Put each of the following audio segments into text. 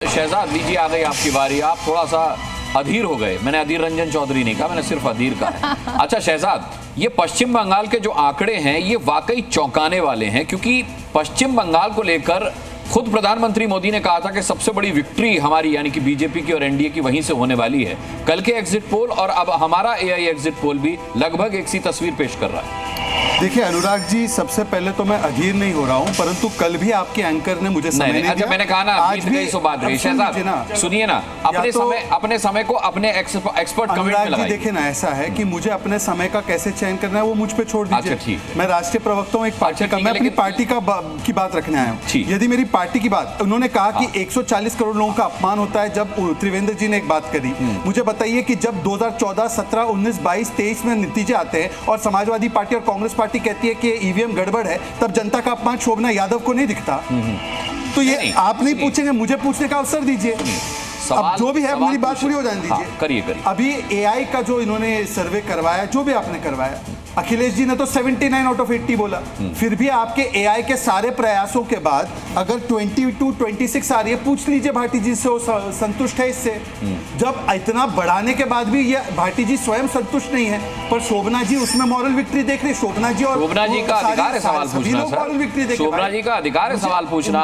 शहजाद लीजिए, आ गई आपकी बारी। आप थोड़ा सा अधीर हो गए। मैंने अधीर रंजन चौधरी नहीं कहा, मैंने सिर्फ अधीर कहा। अच्छा शहजाद, ये पश्चिम बंगाल के जो आंकड़े हैं ये वाकई चौंकाने वाले हैं, क्योंकि पश्चिम बंगाल को लेकर खुद प्रधानमंत्री मोदी ने कहा था कि सबसे बड़ी विक्ट्री हमारी यानी कि बीजेपी की और एनडीए की वहीं से होने वाली है। कल के एग्जिट पोल और अब हमारा एआई एग्जिट पोल भी लगभग एक सी तस्वीर पेश कर रहा है। देखिए अनुराग जी, सबसे पहले तो मैं अधीर नहीं हो रहा हूं, परंतु कल भी आपके एंकर ने मुझे समय नहीं दिया। मैंने कहा ना, आज भी सो बात रही। शहजाद सुनिए ना, अपने समय को अपने एक्सपर्ट कमेंट में लगाइए। देखिए ना, ऐसा है कि मुझे अपने समय का कैसे चयन करना है वो मुझ पे छोड़ दीजिए। अच्छा ठीक, मैं राष्ट्रीय प्रवक्ता हूं एक पार्टी का, मैं अपनी पार्टी की बात रखने आया हूं। यदि मेरी पार्टी की बात, उन्होंने कहा कि 140 करोड़ लोगों का अपमान होता है, जब त्रिवेंद्र जी ने एक बात करी, मुझे बताइए कि जब 2014, 17, 19, 22, 23 में नतीजे आते हैं और समाजवादी पार्टी और कांग्रेस पार्टी कहती है कि ईवीएम गड़बड़ है, तब जनता का अपमान शोभना यादव को नहीं दिखता। तो ये आप नहीं पूछेंगे, मुझे पूछने का अवसर दीजिए। अब जो भी है मेरी बात पूरी हो जाने दीजिए। करिए। अभी एआई का जो इन्होंने सर्वे करवाया, जो भी आपने करवाया, अखिलेश जी ने तो 79 आउट ऑफ 80 बोला। फिर भी आपके एआई के सारे प्रयासों के बाद अगर 22, 26 आ रही है, पूछ लीजिए भाटी जी से, वो संतुष्ट है इससे? जब इतना बढ़ाने के बाद भी ये भाटी जी स्वयं संतुष्ट नहीं है, पर शोभना जी उसमें मॉरल विक्ट्री देख रही। शोभना जी और शोभना जी का अधिकार है सवाल पूछना। शोभना जी का अधिकार है सवाल पूछना।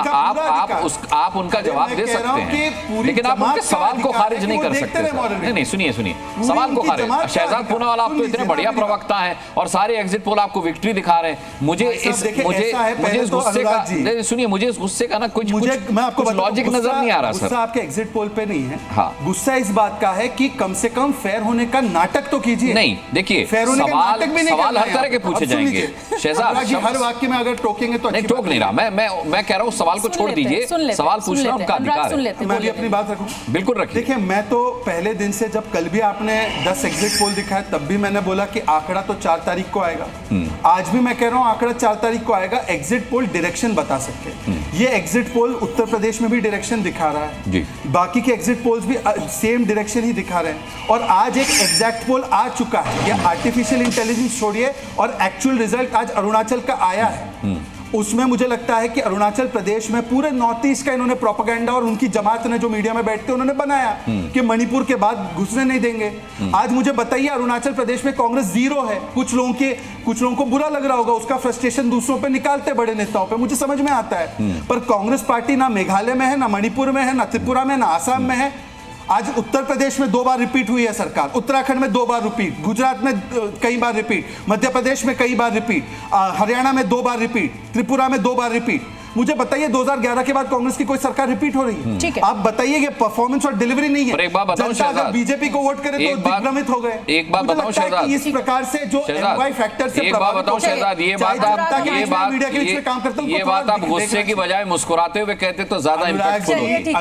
आप उनका जवाब दे सकते हैं, लेकिन आप उनके सवाल को खारिज नहीं कर सकते। नहीं, सुनिए सवाल को खारिज। शहजाद पूनावाला, आप तो इतने बढ़िया प्रवक्ता हैं और सारे एग्जिट पोल आपको विक्ट्री दिखा रहे हैं। मुझे इस गुस्से का, सुनिए, मुझे इस गुस्से का ना कुछ लॉजिक नजर नहीं आ रहा सर। गुस्सा आपके एग्जिट पोल पे नहीं है। हाँ, गुस्सा इस बात का है कि कम से कम फेयर होने का नाटक तो कीजिए। नहीं, देखिए सवाल हर तरह के पूछे जाएंगे। शहजाद हर वाक्य में अगर टोकेंगे तो नहीं, टोक नहीं रहा मैं कह रहा हूँ सवाल को छोड़ दीजिए। सवाल पूछना उनका अधिकार है। मैं भी अपनी बात रखूं। बिल्कुल रखिए। देखिए, मैं तो पहले दिन से, जब कल भी आपने 10 एग्जिट पोल दिखाया, तब भी मैंने बोला कि आंकड़ा तो 4 तारीख को आएगा। आज भी मैं कह रहा हूं आंकड़ा 4 तारीख को आएगा। एग्जिट पोल डायरेक्शन बता सकते हैं। ये एग्जिट पोल उत्तर प्रदेश में भी डायरेक्शन दिखा रहा है जी। बाकी के एग्जिट पोल्स भी सेम डायरेक्शन ही दिखा रहे हैं। और आज एक एग्जैक्ट पोल आ चुका है, ये आर्टिफिशियल इंटेलिजेंस छोड़िए और एक्चुअल रिजल्ट आज अरुणाचल का आया है। उसमें मुझे लगता है कि अरुणाचल प्रदेश में पूरे नॉर्थ ईस्ट का इन्होंने प्रोपेगेंडा और उनकी जमात ने जो मीडिया में बैठते उन्होंने बनाया कि मणिपुर के बाद घुसने नहीं देंगे। आज मुझे बताइए, अरुणाचल प्रदेश में कांग्रेस 0 है। कुछ लोगों को बुरा लग रहा होगा, उसका फ्रस्ट्रेशन दूसरों पे निकालते, बड़े नेताओं पे, मुझे समझ में आता है। पर कांग्रेस पार्टी ना मेघालय में है, ना मणिपुर में है, ना त्रिपुरा में, ना आसाम में है। आज उत्तर प्रदेश में 2 बार रिपीट हुई है सरकार, उत्तराखंड में 2 बार रिपीट, गुजरात में कई बार रिपीट, मध्य प्रदेश में कई बार रिपीट, हरियाणा में 2 बार रिपीट, त्रिपुरा में 2 बार रिपीट। मुझे बताइए 2011 के बाद कांग्रेस की कोई सरकार रिपीट हो रही है? आप बताइए, ये परफॉर्मेंस और डिलीवरी नहीं है। जनता अगर बीजेपी को वोट करे तो दिग्भ्रमित हो गए। एक बात बताओ शहजाद, इस प्रकार से जो एमवाई फैक्टर से प्रभावित हो शहजाद, ये बात आप गुस्से की बजाय मुस्कुराते हुए कहते तो ज्यादा इम्पैक्टफुल होती।